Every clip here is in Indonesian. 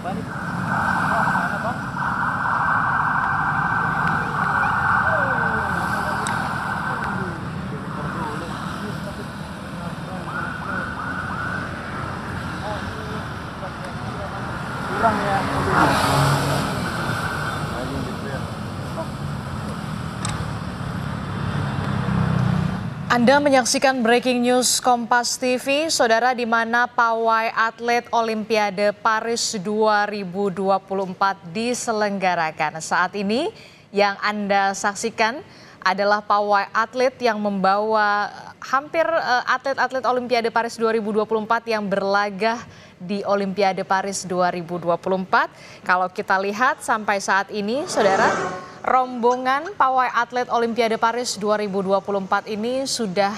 Balik. Mana bang? Kurang ya. Anda menyaksikan Breaking News Kompas TV, saudara, di mana pawai atlet Olimpiade Paris 2024 diselenggarakan. Saat ini yang Anda saksikan adalah pawai atlet yang membawa hampir atlet-atlet Olimpiade Paris 2024 yang berlaga di Olimpiade Paris 2024. Kalau kita lihat sampai saat ini, saudara, rombongan pawai atlet Olimpiade Paris 2024 ini sudah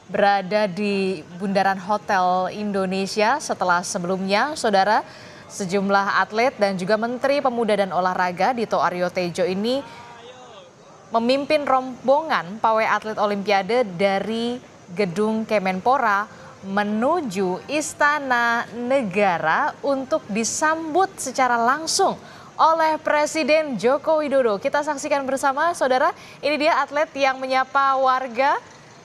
berada di Bundaran Hotel Indonesia setelah sebelumnya, saudara, sejumlah atlet dan juga Menteri Pemuda dan Olahraga Dito Aryo Tejo ini memimpin rombongan pawai atlet Olimpiade dari Gedung Kemenpora menuju Istana Negara untuk disambut secara langsung oleh Presiden Joko Widodo. Kita saksikan bersama, saudara, ini dia atlet yang menyapa warga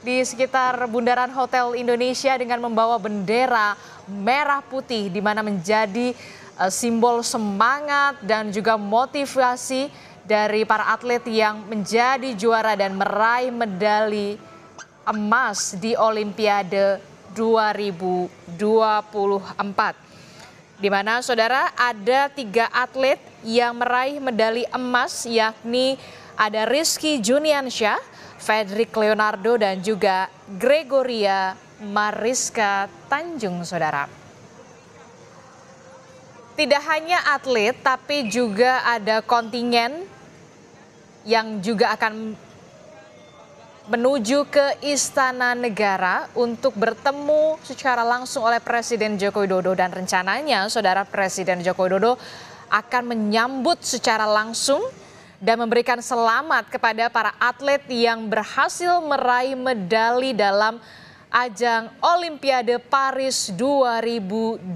di sekitar Bundaran Hotel Indonesia dengan membawa bendera merah putih, di mana menjadi simbol semangat dan juga motivasi dari para atlet yang menjadi juara dan meraih medali emas di Olimpiade 2024. Di mana, saudara, ada 3 atlet yang meraih medali emas, yakni ada Rizky Juniansyah, Fredrik Leonardo, dan juga Gregoria Mariska Tanjung, saudara. Tidak hanya atlet, tapi juga ada kontingen yang juga akan menuju ke Istana Negara untuk bertemu secara langsung oleh Presiden Joko Widodo. Dan rencananya, saudara, Presiden Joko Widodo akan menyambut secara langsung dan memberikan selamat kepada para atlet yang berhasil meraih medali dalam ajang Olimpiade Paris 2024.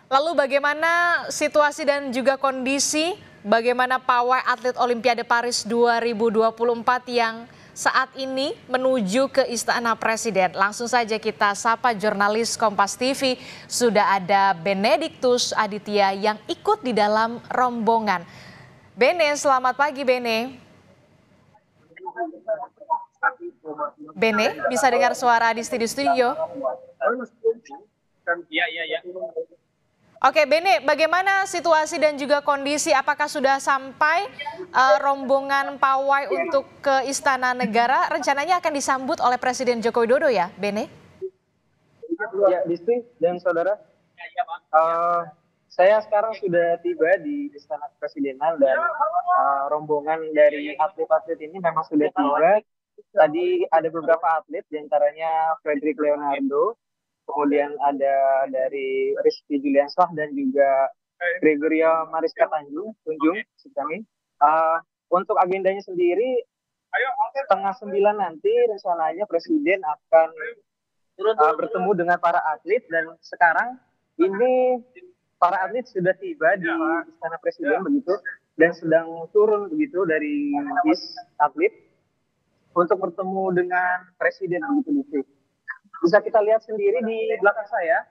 Lalu bagaimana situasi dan juga kondisi, bagaimana pawai atlet Olimpiade Paris 2024 yang saat ini menuju ke Istana Presiden? Langsung saja kita sapa jurnalis Kompas TV, sudah ada Benediktus Aditya yang ikut di dalam rombongan. Bene, selamat pagi Bene. Bene, bisa dengar suara di studio? Iya. Oke, Bene, bagaimana situasi dan juga kondisi? Apakah sudah sampai rombongan pawai untuk ke Istana Negara? Rencananya akan disambut oleh Presiden Joko Widodo ya, Bene? Ya, Disti dan saudara, saya sekarang sudah tiba di Istana Kepresidenan dan rombongan dari atlet-atlet ini memang sudah tiba. Tadi ada beberapa atlet, diantaranya Fredrik Leonardo, kemudian ada dari Rizky Juliansyah dan juga Gregoria Mariska Tanjung kami. Untuk agendanya sendiri, 8:30 nanti rencananya Presiden akan bertemu dengan para atlet, dan sekarang ini para atlet sudah tiba di Istana Presiden begitu dan sedang turun begitu dari bis atlet untuk bertemu dengan Presiden begitu. Bisa kita lihat sendiri di belakang saya.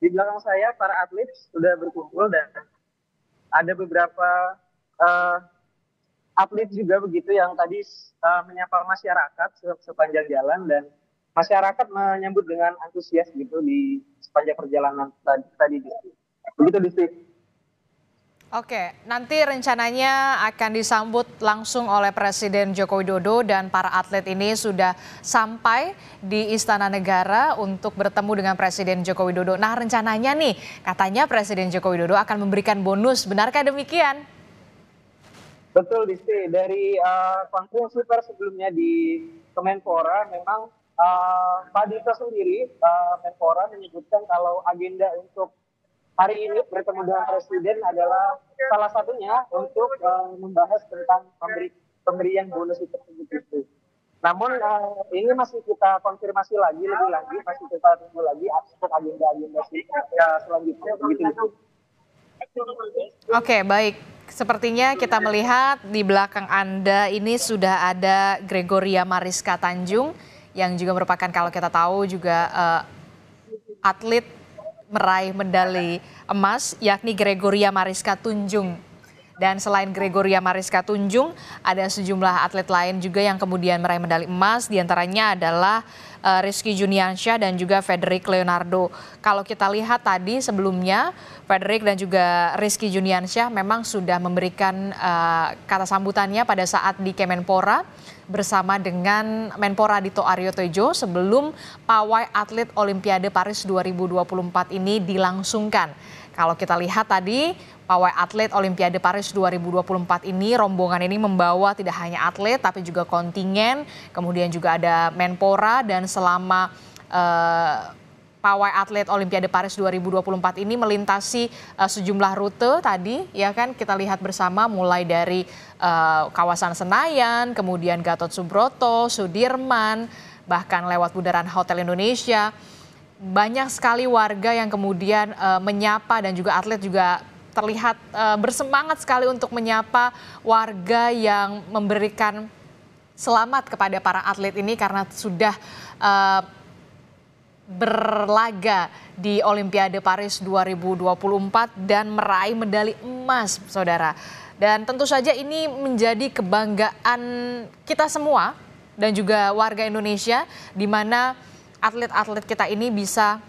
Di belakang saya para atlet sudah berkumpul dan ada beberapa atlet juga begitu yang tadi menyapa masyarakat sepanjang jalan, dan masyarakat menyambut dengan antusias gitu di sepanjang perjalanan tadi. Begitu, Disti. Oke, nanti rencananya akan disambut langsung oleh Presiden Joko Widodo dan para atlet ini sudah sampai di Istana Negara untuk bertemu dengan Presiden Joko Widodo. Nah, rencananya nih, katanya Presiden Joko Widodo akan memberikan bonus. Benarkah demikian? Betul, Disti. Dari konferensi pers sebelumnya di Kemenpora, memang Pak Dito sendiri, Menpora, menyebutkan kalau agenda untuk hari ini bertemu dengan Presiden adalah salah satunya untuk membahas tentang pemberian bonus itu. Namun ini masih kita konfirmasi lagi lebih lanjut, masih kita tunggu lagi untuk agenda-agenda selanjutnya begitu. Oke, baik. Sepertinya kita melihat di belakang Anda ini sudah ada Gregoria Mariska Tanjung yang juga merupakan, kalau kita tahu juga atlet meraih medali emas, yakni Gregoria Mariska Tunjung. Dan selain Gregoria Mariska Tunjung, ada sejumlah atlet lain juga yang kemudian meraih medali emas, diantaranya adalah Rizky Juniansyah dan juga Frederick Leonardo. Kalau kita lihat tadi sebelumnya, Frederick dan juga Rizky Juniansyah memang sudah memberikan kata sambutannya pada saat di Kemenpora bersama dengan Menpora Dito Aryo Tejo sebelum pawai atlet Olimpiade Paris 2024 ini dilangsungkan. Kalau kita lihat tadi, pawai atlet Olimpiade Paris 2024 ini, rombongan ini membawa tidak hanya atlet tapi juga kontingen, kemudian juga ada Menpora, dan selama pawai atlet Olimpiade Paris 2024 ini melintasi sejumlah rute tadi, ya kan, kita lihat bersama mulai dari kawasan Senayan, kemudian Gatot Subroto, Sudirman, bahkan lewat bundaran Hotel Indonesia. Banyak sekali warga yang kemudian menyapa, dan juga atlet juga terlihat bersemangat sekali untuk menyapa warga yang memberikan selamat kepada para atlet ini karena sudah berlaga di Olimpiade Paris 2024 dan meraih medali emas, saudara. Dan tentu saja ini menjadi kebanggaan kita semua dan juga warga Indonesia, di mana atlet-atlet kita ini bisa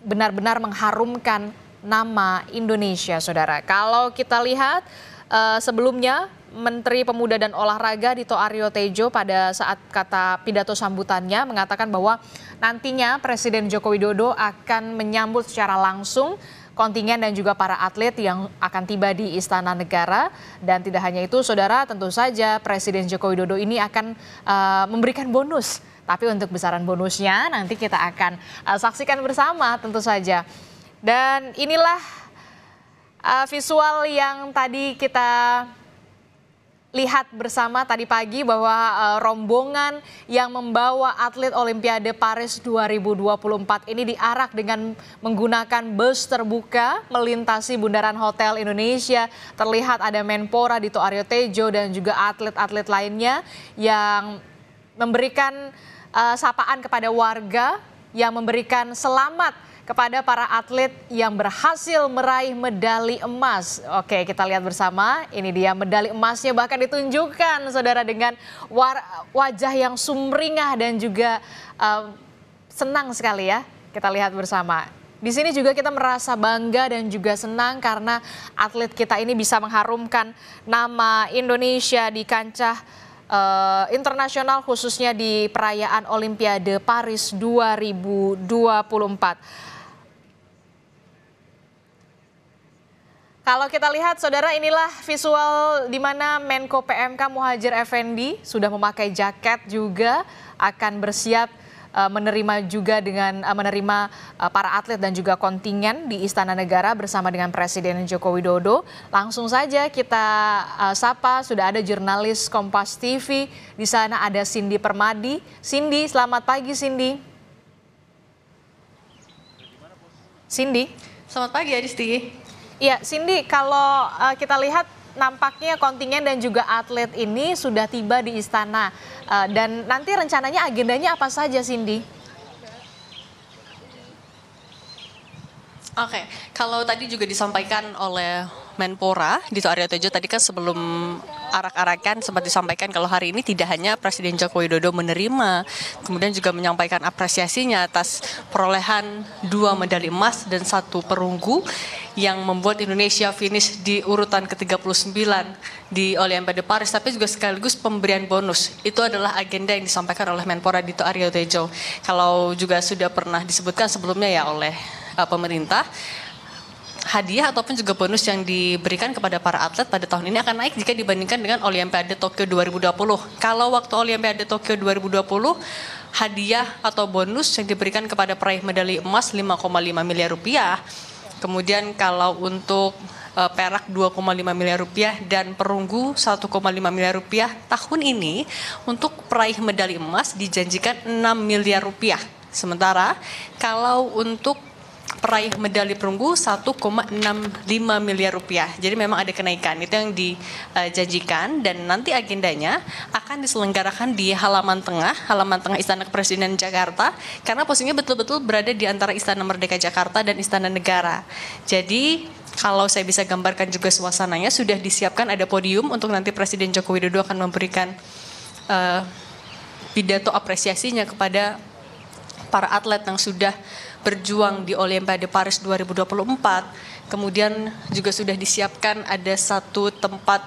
benar-benar mengharumkan nama Indonesia, saudara. Kalau kita lihat sebelumnya, Menteri Pemuda dan Olahraga Dito Aryo Tejo pada saat kata pidato sambutannya mengatakan bahwa nantinya Presiden Joko Widodo akan menyambut secara langsung kontingen dan juga para atlet yang akan tiba di Istana Negara. Dan tidak hanya itu, saudara, tentu saja Presiden Joko Widodo ini akan memberikan bonus. Tapi untuk besaran bonusnya nanti kita akan saksikan bersama tentu saja. Dan inilah visual yang tadi kita lihat bersama tadi pagi, bahwa rombongan yang membawa atlet Olimpiade Paris 2024 ini diarak dengan menggunakan bus terbuka melintasi bundaran Hotel Indonesia. Terlihat ada Menpora Dito Aryo Tejo dan juga atlet-atlet lainnya yang memberikan sapaan kepada warga, yang memberikan selamat kepada para atlet yang berhasil meraih medali emas. Oke, kita lihat bersama, ini dia medali emasnya, bahkan ditunjukkan, saudara, dengan wajah yang sumringah dan juga senang sekali ya. Kita lihat bersama. Di sini juga kita merasa bangga dan juga senang karena atlet kita ini bisa mengharumkan nama Indonesia di kancah internasional, khususnya di perayaan Olimpiade Paris 2024. Kalau kita lihat, saudara, inilah visual di mana Menko PMK Muhadjir Effendi sudah memakai jaket juga, akan bersiap menerima para atlet dan juga kontingen di Istana Negara bersama dengan Presiden Joko Widodo. Langsung saja kita sapa, sudah ada jurnalis Kompas TV di sana, ada Cindy Permadi. Cindy, selamat pagi, Cindy. Cindy. Selamat pagi, Adisti. Iya, Cindy, kalau kita lihat nampaknya kontingen dan juga atlet ini sudah tiba di istana. Dan nanti rencananya agendanya apa saja, Cindy? Oke, kalau tadi juga disampaikan oleh Menpora Dito Aryo Tejo tadi kan sebelum arak-arakan sempat disampaikan kalau hari ini tidak hanya Presiden Joko Widodo menerima, kemudian juga menyampaikan apresiasinya atas perolehan 2 medali emas dan 1 perunggu yang membuat Indonesia finish di urutan ke-39 di Olimpiade Paris, tapi juga sekaligus pemberian bonus. Itu adalah agenda yang disampaikan oleh Menpora Dito Aryo Tejo. Kalau juga sudah pernah disebutkan sebelumnya ya oleh pemerintah, hadiah ataupun juga bonus yang diberikan kepada para atlet pada tahun ini akan naik jika dibandingkan dengan Olimpiade Tokyo 2020. Kalau waktu Olimpiade Tokyo 2020, hadiah atau bonus yang diberikan kepada peraih medali emas 5,5 miliar rupiah. Kemudian kalau untuk perak 2,5 miliar rupiah dan perunggu 1,5 miliar rupiah. Tahun ini untuk peraih medali emas dijanjikan 6 miliar rupiah. Sementara kalau untuk peraih medali perunggu 1,65 miliar rupiah. Jadi memang ada kenaikan, itu yang dijanjikan, dan nanti agendanya akan diselenggarakan di halaman tengah Istana Kepresidenan Jakarta, karena posisinya betul-betul berada di antara Istana Merdeka Jakarta dan Istana Negara. Jadi kalau saya bisa gambarkan juga suasananya, sudah disiapkan ada podium untuk nanti Presiden Joko Widodo akan memberikan pidato apresiasinya kepada para atlet yang sudah berjuang di Olimpiade Paris 2024. Kemudian juga sudah disiapkan ada satu tempat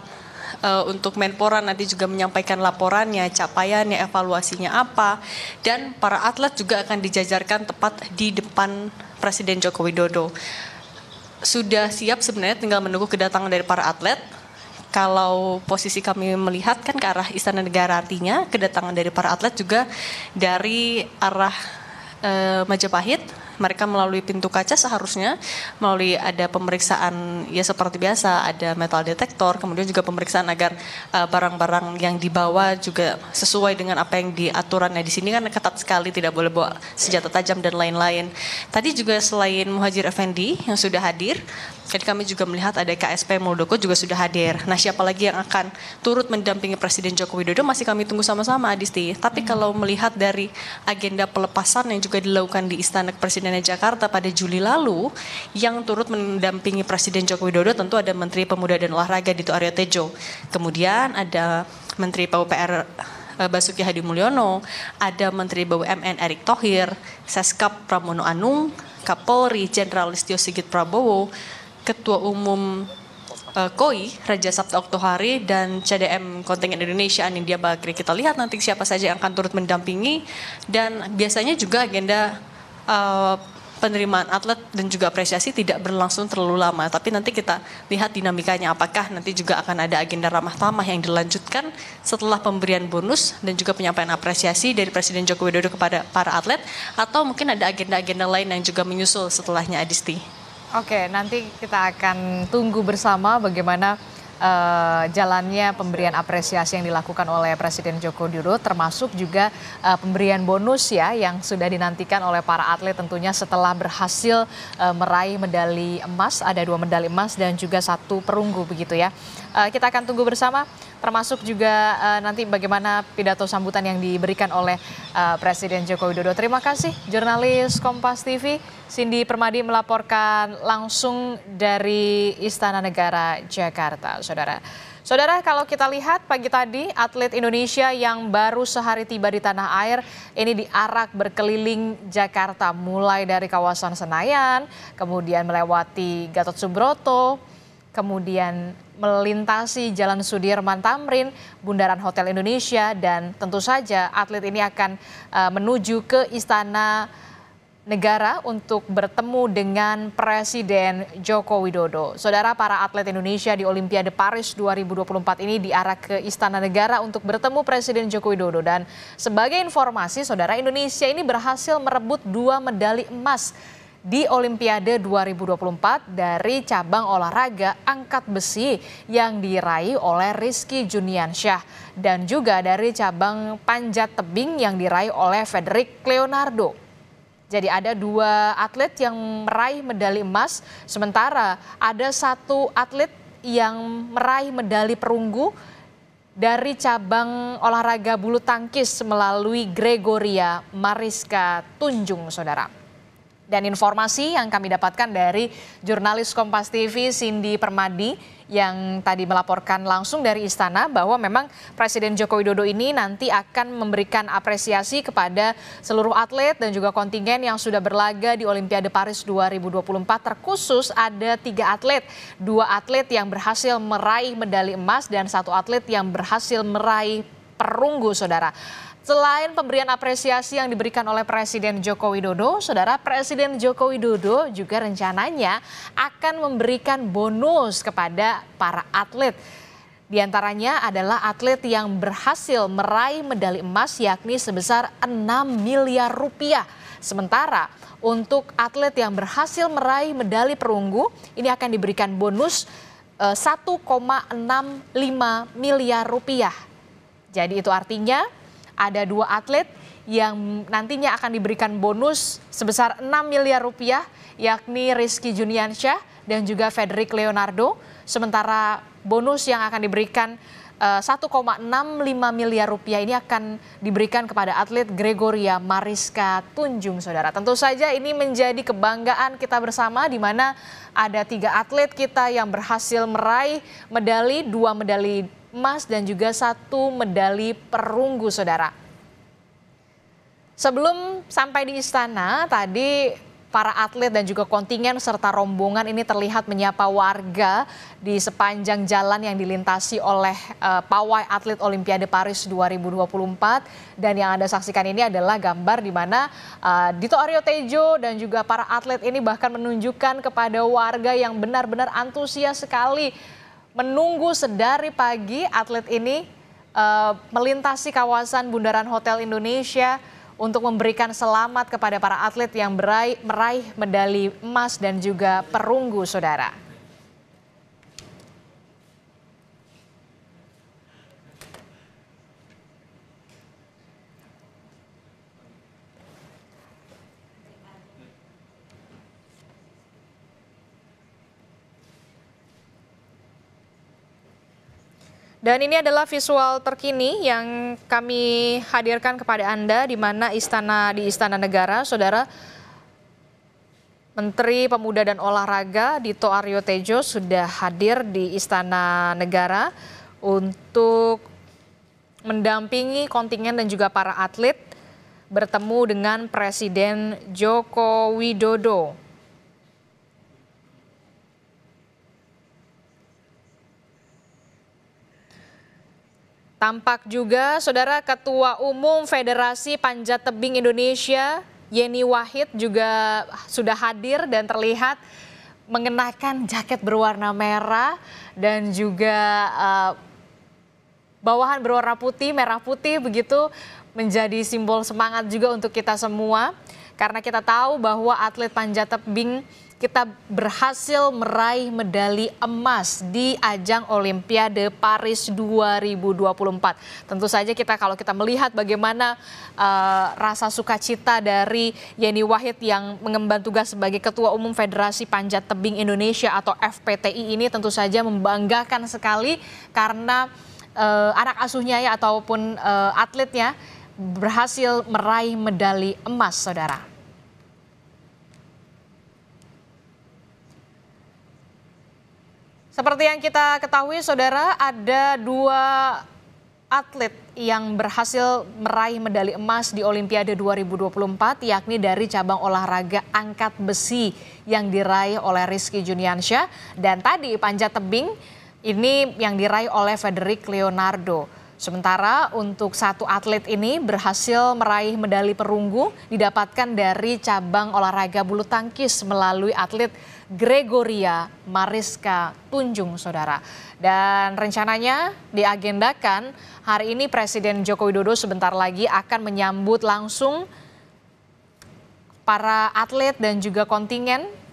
untuk Menpora nanti juga menyampaikan laporannya, capaiannya, evaluasinya apa. Dan para atlet juga akan dijajarkan tepat di depan Presiden Joko Widodo. Sudah siap sebenarnya, tinggal menunggu kedatangan dari para atlet. Kalau posisi kami melihat kan ke arah Istana Negara, artinya kedatangan dari para atlet juga dari arah Majapahit. Mereka melalui pintu kaca seharusnya, melalui ada pemeriksaan ya seperti biasa, ada metal detektor, kemudian juga pemeriksaan agar barang-barang yang dibawa juga sesuai dengan apa yang diaturannya. Di sini kan ketat sekali, tidak boleh bawa senjata tajam dan lain-lain. Tadi juga selain Muhadjir Effendi yang sudah hadir, tadi kami juga melihat ada KSP Muldoko juga sudah hadir. Nah, siapa lagi yang akan turut mendampingi Presiden Joko Widodo masih kami tunggu sama-sama, Adisti. Tapi kalau melihat dari agenda pelepasan yang juga dilakukan di Istana Kepresidenan Jakarta pada Juli lalu, yang turut mendampingi Presiden Joko Widodo tentu ada Menteri Pemuda dan Olahraga Dito Aryo Tejo. Kemudian ada Menteri PUPR Basuki Hadi Mulyono, ada Menteri BUMN Erick Thohir, Seskap Pramono Anung, Kapolri Jenderal Listio Sigit Prabowo, Ketua Umum KOI Raja Sabta Oktohari, dan CDM Kontingen Indonesia Anindya Bakri. Kita lihat nanti siapa saja yang akan turut mendampingi, dan biasanya juga agenda penerimaan atlet dan juga apresiasi tidak berlangsung terlalu lama, tapi nanti kita lihat dinamikanya, apakah nanti juga akan ada agenda ramah tamah yang dilanjutkan setelah pemberian bonus dan juga penyampaian apresiasi dari Presiden Joko Widodo kepada para atlet, atau mungkin ada agenda-agenda lain yang juga menyusul setelahnya, Adisti. Oke, nanti kita akan tunggu bersama bagaimana jalannya pemberian apresiasi yang dilakukan oleh Presiden Joko Widodo, termasuk juga pemberian bonus ya yang sudah dinantikan oleh para atlet tentunya setelah berhasil meraih medali emas. Ada 2 medali emas dan juga 1 perunggu begitu ya. Kita akan tunggu bersama, termasuk juga nanti bagaimana pidato sambutan yang diberikan oleh Presiden Joko Widodo. Terima kasih jurnalis Kompas TV Cindy Permadi melaporkan langsung dari Istana Negara Jakarta, saudara. Saudara, kalau kita lihat pagi tadi atlet Indonesia yang baru sehari tiba di tanah air ini diarak berkeliling Jakarta, mulai dari kawasan Senayan, kemudian melewati Gatot Subroto, kemudian melintasi Jalan Sudirman Tamrin, Bundaran Hotel Indonesia, dan tentu saja atlet ini akan menuju ke Istana Negara untuk bertemu dengan Presiden Joko Widodo. Saudara, para atlet Indonesia di Olimpiade Paris 2024 ini diarak ke Istana Negara untuk bertemu Presiden Joko Widodo. Dan sebagai informasi, saudara, Indonesia ini berhasil merebut 2 medali emas di Olimpiade 2024 dari cabang olahraga angkat besi yang diraih oleh Rizky Juniansyah, dan juga dari cabang panjat tebing yang diraih oleh Frederick Leonardo. Jadi ada 2 atlet yang meraih medali emas, sementara ada 1 atlet yang meraih medali perunggu dari cabang olahraga bulu tangkis melalui Gregoria Mariska Tunjung, saudara. Dan informasi yang kami dapatkan dari jurnalis Kompas TV Cindy Permadi yang tadi melaporkan langsung dari istana bahwa memang Presiden Joko Widodo ini nanti akan memberikan apresiasi kepada seluruh atlet dan juga kontingen yang sudah berlaga di Olimpiade Paris 2024. Terkhusus ada 3 atlet, 2 atlet yang berhasil meraih medali emas dan 1 atlet yang berhasil meraih perunggu, saudara. Selain pemberian apresiasi yang diberikan oleh Presiden Joko Widodo, saudara, Presiden Joko Widodo juga rencananya akan memberikan bonus kepada para atlet. Di antaranya adalah atlet yang berhasil meraih medali emas yakni sebesar 6 miliar rupiah. Sementara untuk atlet yang berhasil meraih medali perunggu ini akan diberikan bonus 1,65 miliar rupiah. Jadi itu artinya ada 2 atlet yang nantinya akan diberikan bonus sebesar 6 miliar rupiah, yakni Rizky Juniansyah dan juga Frederick Leonardo. Sementara bonus yang akan diberikan 1,65 miliar rupiah ini akan diberikan kepada atlet Gregoria Mariska Tunjung, saudara. Tentu saja ini menjadi kebanggaan kita bersama, di mana ada 3 atlet kita yang berhasil meraih medali, 2 medali emas dan juga 1 medali perunggu, saudara. Sebelum sampai di istana, tadi para atlet dan juga kontingen serta rombongan ini terlihat menyapa warga di sepanjang jalan yang dilintasi oleh pawai atlet Olimpiade Paris 2024. Dan yang Anda saksikan ini adalah gambar di mana Dito Aryo Tejo dan juga para atlet ini bahkan menunjukkan kepada warga yang benar-benar antusias sekali menunggu sedari pagi atlet ini melintasi kawasan Bundaran Hotel Indonesia untuk memberikan selamat kepada para atlet yang meraih medali emas dan juga perunggu, saudara. Dan ini adalah visual terkini yang kami hadirkan kepada Anda di mana di Istana Negara, saudara. Menteri Pemuda dan Olahraga Dito Aryo Tejo sudah hadir di Istana Negara untuk mendampingi kontingen dan juga para atlet bertemu dengan Presiden Joko Widodo. Tampak juga, saudara, Ketua Umum Federasi Panjat Tebing Indonesia, Yeni Wahid, juga sudah hadir dan terlihat mengenakan jaket berwarna merah dan juga bawahan berwarna putih, merah putih begitu, menjadi simbol semangat juga untuk kita semua. Karena kita tahu bahwa atlet panjat tebing kita berhasil meraih medali emas di ajang Olimpiade Paris 2024. Tentu saja kalau kita melihat bagaimana rasa sukacita dari Yeni Wahid yang mengemban tugas sebagai Ketua Umum Federasi Panjat Tebing Indonesia atau FPTI ini tentu saja membanggakan sekali karena anak asuhnya ataupun atletnya berhasil meraih medali emas, saudara. Seperti yang kita ketahui, saudara, ada 2 atlet yang berhasil meraih medali emas di Olimpiade 2024, yakni dari cabang olahraga angkat besi yang diraih oleh Rizky Juniansyah, dan tadi panjat tebing ini yang diraih oleh Frederick Leonardo. Sementara untuk 1 atlet ini berhasil meraih medali perunggu didapatkan dari cabang olahraga bulu tangkis melalui atlet Gregoria Mariska Tunjung, saudara. Dan rencananya diagendakan hari ini Presiden Joko Widodo sebentar lagi akan menyambut langsung para atlet dan juga kontingen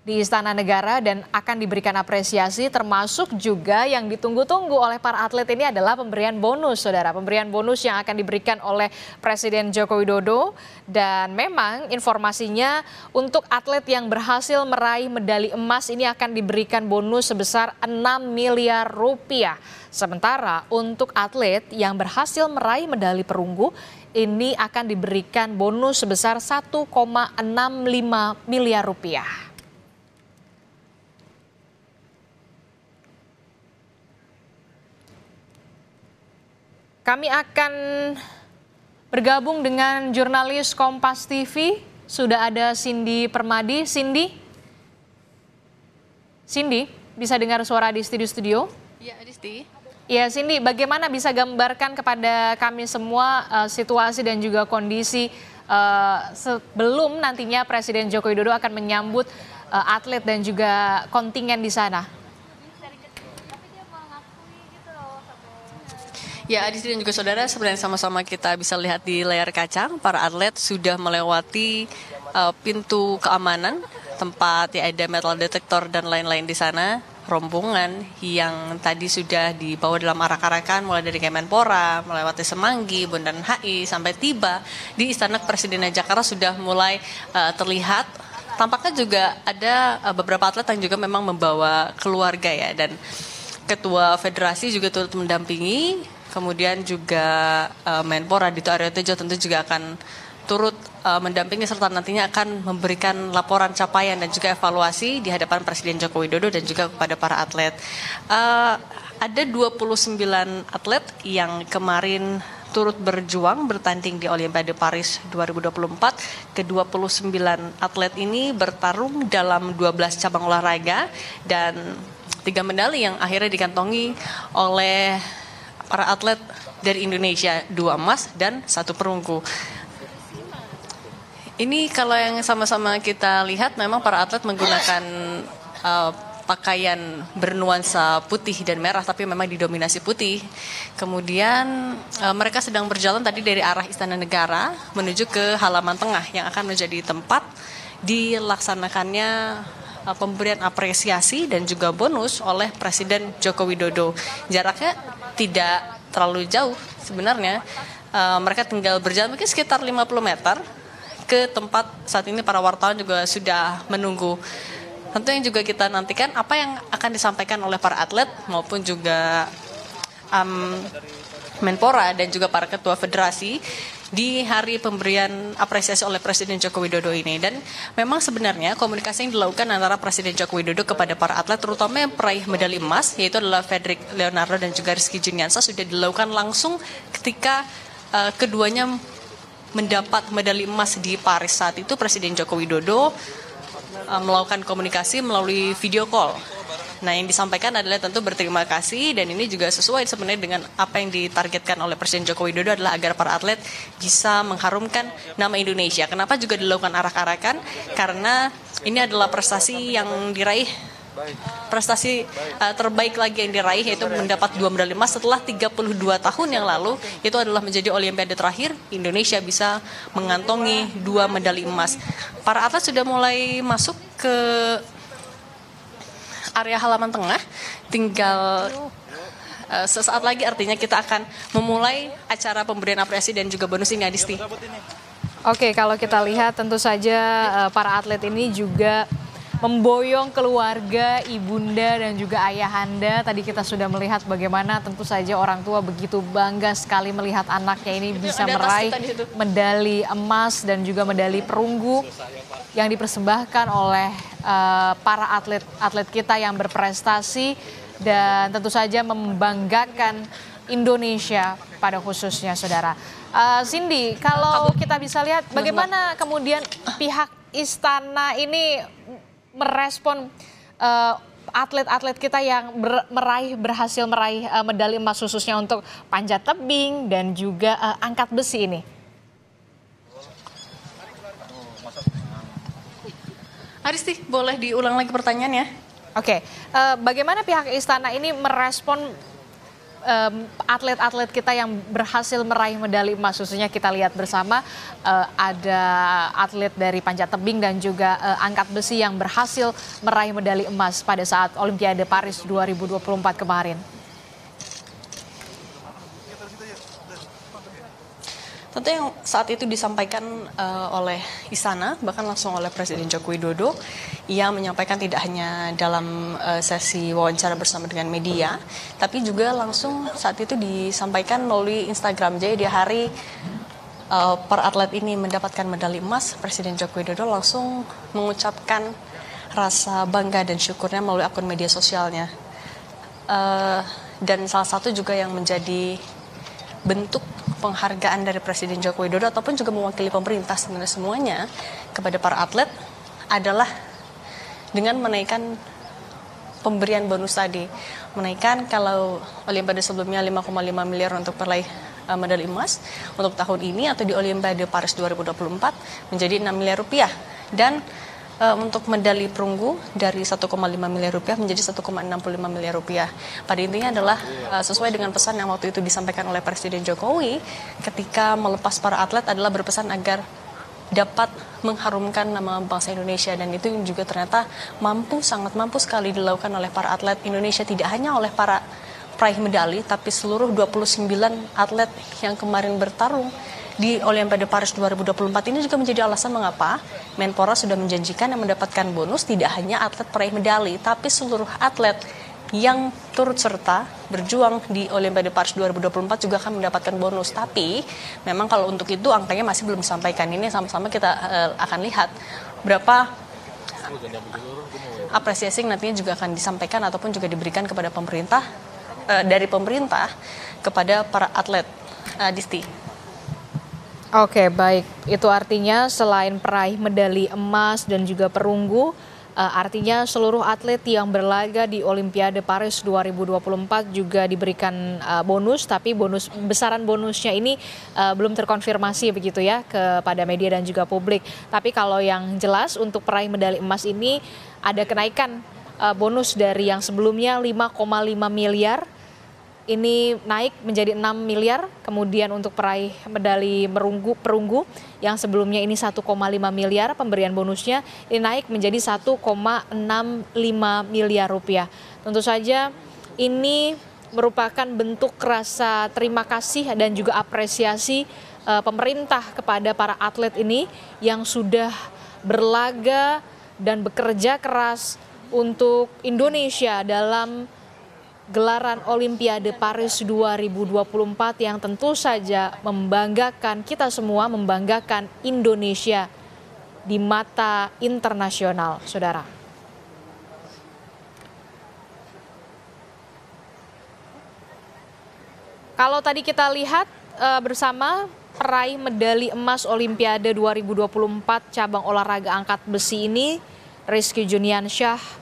di Istana Negara dan akan diberikan apresiasi, termasuk juga yang ditunggu-tunggu oleh para atlet ini adalah pemberian bonus, saudara. Pemberian bonus yang akan diberikan oleh Presiden Joko Widodo, dan memang informasinya untuk atlet yang berhasil meraih medali emas ini akan diberikan bonus sebesar 6 miliar rupiah. Sementara untuk atlet yang berhasil meraih medali perunggu ini akan diberikan bonus sebesar 1,65 miliar rupiah. Kami akan bergabung dengan jurnalis Kompas TV. Sudah ada Cindy Permadi. Cindy, bisa dengar suara di studio? Iya, Adisti. Ya, Cindy, bagaimana bisa gambarkan kepada kami semua situasi dan juga kondisi sebelum nantinya Presiden Joko Widodo akan menyambut atlet dan juga kontingen di sana? Ya, Adisi dan juga saudara, sebenarnya sama-sama kita bisa lihat di layar kaca, para atlet sudah melewati pintu keamanan, tempat ya ada metal detector dan lain-lain di sana. Rombongan yang tadi sudah dibawa dalam arak-arakan mulai dari Kemenpora, melewati Semanggi, Bundaran HI, sampai tiba di Istana Kepresidenan Jakarta sudah mulai terlihat. Tampaknya juga ada beberapa atlet yang juga memang membawa keluarga ya, dan Ketua Federasi juga turut mendampingi, kemudian juga Menpora Dito Aryo Tejo tentu juga akan turut mendampingi serta nantinya akan memberikan laporan capaian dan juga evaluasi di hadapan Presiden Joko Widodo dan juga kepada para atlet. Ada 29 atlet yang kemarin turut berjuang bertanding di Olimpiade Paris 2024. Ke-29 atlet ini bertarung dalam 12 cabang olahraga dan 3 medali yang akhirnya dikantongi oleh para atlet dari Indonesia, 2 emas dan 1 perunggu. Ini kalau yang sama-sama kita lihat memang para atlet menggunakan pakaian bernuansa putih dan merah, tapi memang didominasi putih. Kemudian mereka sedang berjalan tadi dari arah Istana Negara menuju ke halaman tengah yang akan menjadi tempat dilaksanakannya pemberian apresiasi dan juga bonus oleh Presiden Joko Widodo. Jaraknya tidak terlalu jauh sebenarnya. Mereka tinggal berjalan mungkin sekitar 50 meter ke tempat saat ini para wartawan juga sudah menunggu. Tentu yang juga kita nantikan apa yang akan disampaikan oleh para atlet maupun juga Menpora dan juga para ketua federasi di hari pemberian apresiasi oleh Presiden Joko Widodo ini. Dan memang sebenarnya komunikasi yang dilakukan antara Presiden Joko Widodo kepada para atlet terutama yang peraih medali emas yaitu adalah Fredrik Leonardo dan juga Rizky Juniansa sudah dilakukan langsung ketika keduanya mendapat medali emas di Paris. Saat itu Presiden Joko Widodo melakukan komunikasi melalui video call. Nah, yang disampaikan adalah tentu berterima kasih dan ini juga sesuai sebenarnya dengan apa yang ditargetkan oleh Presiden Joko Widodo adalah agar para atlet bisa mengharumkan nama Indonesia. Kenapa juga dilakukan arak-arakan? Karena ini adalah prestasi yang diraih, prestasi terbaik lagi yang diraih yaitu mendapat 2 medali emas setelah 32 tahun yang lalu. Itu adalah menjadi Olimpiade terakhir Indonesia bisa mengantongi 2 medali emas. Para atlet sudah mulai masuk ke area halaman tengah, tinggal sesaat lagi artinya kita akan memulai acara pemberian apresiasi dan juga bonus ini, Adisti. Oke, kalau kita lihat tentu saja para atlet ini juga memboyong keluarga, ibunda dan juga ayahanda. Tadi kita sudah melihat bagaimana tentu saja orang tua begitu bangga sekali melihat anaknya ini bisa meraih medali emas dan juga medali perunggu yang dipersembahkan oleh para atlet kita yang berprestasi dan tentu saja membanggakan Indonesia pada khususnya, saudara. Cindy, kalau kita bisa lihat bagaimana kemudian pihak istana ini merespon atlet-atlet kita yang berhasil meraih medali emas khususnya untuk panjat tebing dan juga angkat besi ini. Aristi, boleh diulang lagi pertanyaannya? Oke, bagaimana pihak istana ini merespon atlet-atlet kita yang berhasil meraih medali emas, khususnya kita lihat bersama ada atlet dari panjat tebing dan juga angkat besi yang berhasil meraih medali emas pada saat Olimpiade Paris 2024 kemarin. Tentu yang saat itu disampaikan oleh Istana, bahkan langsung oleh Presiden Joko Widodo, ia menyampaikan tidak hanya dalam sesi wawancara bersama dengan media, tapi juga langsung saat itu disampaikan melalui Instagram. Jadi di hari para atlet ini mendapatkan medali emas, Presiden Joko Widodo langsung mengucapkan rasa bangga dan syukurnya melalui akun media sosialnya. Dan salah satu juga yang menjadi bentuk penghargaan dari Presiden Joko Widodo ataupun juga mewakili pemerintah sebenarnya semuanya kepada para atlet adalah dengan menaikkan pemberian bonus tadi. Menaikkan kalau Olimpiade sebelumnya 5,5 miliar untuk peraih medali emas, untuk tahun ini atau di Olimpiade Paris 2024 menjadi 6 miliar rupiah. Dan untuk medali perunggu dari 1,5 miliar rupiah menjadi 1,65 miliar rupiah. Pada intinya adalah sesuai dengan pesan yang waktu itu disampaikan oleh Presiden Jokowi ketika melepas para atlet adalah berpesan agar dapat mengharumkan nama bangsa Indonesia, dan itu juga ternyata sangat mampu sekali dilakukan oleh para atlet Indonesia, tidak hanya oleh para peraih medali tapi seluruh 29 atlet yang kemarin bertarung di Olimpiade Paris 2024 ini juga menjadi alasan mengapa Menpora sudah menjanjikan yang mendapatkan bonus tidak hanya atlet peraih medali, tapi seluruh atlet yang turut serta berjuang di Olimpiade Paris 2024 juga akan mendapatkan bonus. Tapi memang kalau untuk itu angkanya masih belum disampaikan. Ini sama-sama kita akan lihat berapa apresiasi yang nantinya juga akan disampaikan ataupun juga diberikan kepada pemerintah, dari pemerintah kepada para atlet. Disti. Oke, baik. Itu artinya selain peraih medali emas dan juga perunggu, artinya seluruh atlet yang berlaga di Olimpiade Paris 2024 juga diberikan bonus, tapi besaran bonusnya ini belum terkonfirmasi begitu ya kepada media dan juga publik. Tapi kalau yang jelas untuk peraih medali emas ini ada kenaikan bonus dari yang sebelumnya 5,5 miliar. Ini naik menjadi 6 miliar, kemudian untuk peraih medali perunggu yang sebelumnya ini 1,5 miliar, pemberian bonusnya ini naik menjadi 1,65 miliar rupiah. Tentu saja ini merupakan bentuk rasa terima kasih dan juga apresiasi pemerintah kepada para atlet ini yang sudah berlaga dan bekerja keras untuk Indonesia dalam gelaran Olimpiade Paris 2024 yang tentu saja membanggakan kita semua, membanggakan Indonesia di mata internasional, saudara. Kalau tadi kita lihat bersama peraih medali emas Olimpiade 2024 cabang olahraga angkat besi ini, Rizky Juniansyah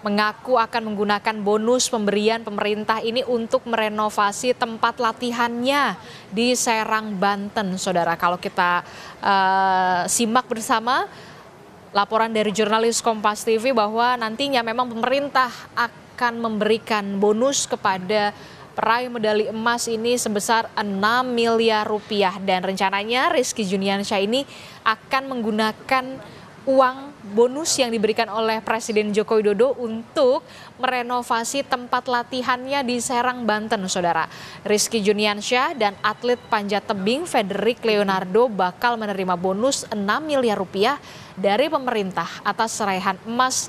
mengaku akan menggunakan bonus pemberian pemerintah ini untuk merenovasi tempat latihannya di Serang, Banten, saudara. Kalau kita simak bersama laporan dari jurnalis Kompas TV bahwa nantinya memang pemerintah akan memberikan bonus kepada peraih medali emas ini sebesar 6 miliar rupiah, dan rencananya Rizky Juniansyah ini akan menggunakan uang bonus yang diberikan oleh Presiden Joko Widodo untuk merenovasi tempat latihannya di Serang, Banten, saudara. Rizky Juniansyah dan atlet panjat tebing Frederick Leonardo bakal menerima bonus 6 miliar rupiah dari pemerintah atas raihan emas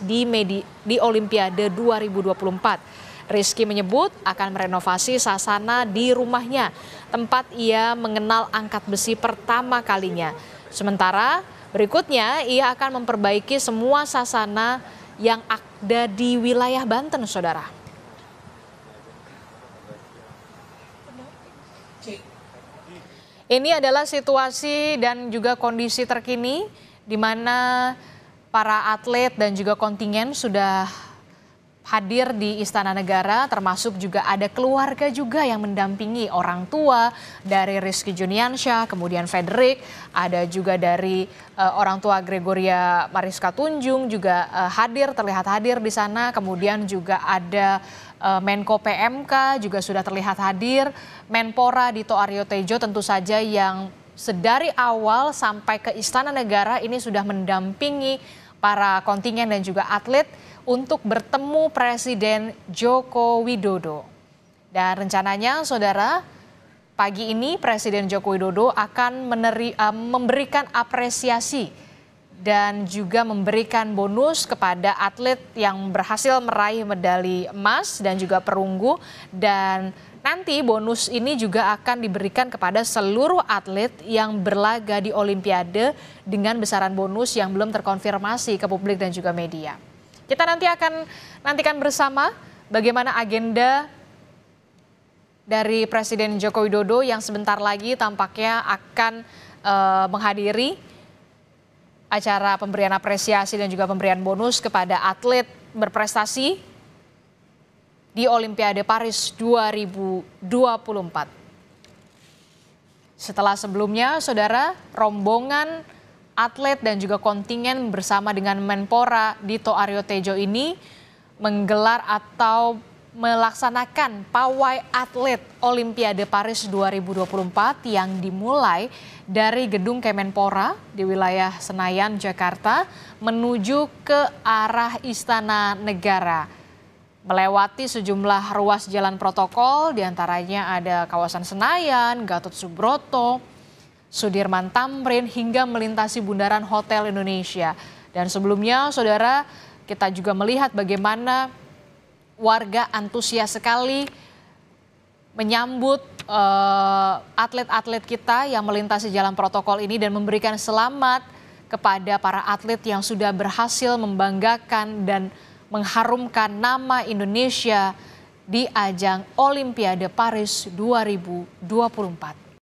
di Olimpiade 2024. Rizky menyebut akan merenovasi sasana di rumahnya, tempat ia mengenal angkat besi pertama kalinya. Sementara berikutnya, ia akan memperbaiki semua sasana yang ada di wilayah Banten, saudara. Ini adalah situasi dan juga kondisi terkini di mana para atlet dan juga kontingen sudah hadir di Istana Negara, termasuk juga ada keluarga juga yang mendampingi orang tua dari Rizky Juniansyah, kemudian Frederick, ada juga dari orang tua Gregoria Mariska Tunjung juga terlihat hadir di sana, kemudian juga ada Menko PMK juga sudah terlihat hadir, Menpora Dito Aryo Tejo tentu saja yang sedari awal sampai ke Istana Negara ini sudah mendampingi para kontingen dan juga atlet untuk bertemu Presiden Joko Widodo. Dan rencananya, saudara, pagi ini Presiden Joko Widodo akan memberikan apresiasi dan juga memberikan bonus kepada atlet yang berhasil meraih medali emas dan juga perunggu. Dan nanti bonus ini juga akan diberikan kepada seluruh atlet yang berlaga di Olimpiade dengan besaran bonus yang belum terkonfirmasi ke publik dan juga media. Kita nanti akan nantikan bersama bagaimana agenda dari Presiden Joko Widodo yang sebentar lagi tampaknya akan menghadiri acara pemberian apresiasi dan juga pemberian bonus kepada atlet berprestasi di Olimpiade Paris 2024. Setelah sebelumnya, saudara, rombongan atlet dan juga kontingen bersama dengan Menpora Dito Aryo Tejo ini menggelar atau melaksanakan pawai atlet Olimpiade Paris 2024 yang dimulai dari gedung Kemenpora di wilayah Senayan, Jakarta menuju ke arah Istana Negara. Melewati sejumlah ruas jalan protokol, diantaranya ada kawasan Senayan, Gatot Subroto, Sudirman Tamrin hingga melintasi Bundaran Hotel Indonesia. Dan sebelumnya saudara, kita juga melihat bagaimana warga antusias sekali menyambut atlet-atlet kita yang melintasi jalan protokol ini dan memberikan selamat kepada para atlet yang sudah berhasil membanggakan dan mengharumkan nama Indonesia di ajang Olimpiade Paris 2024.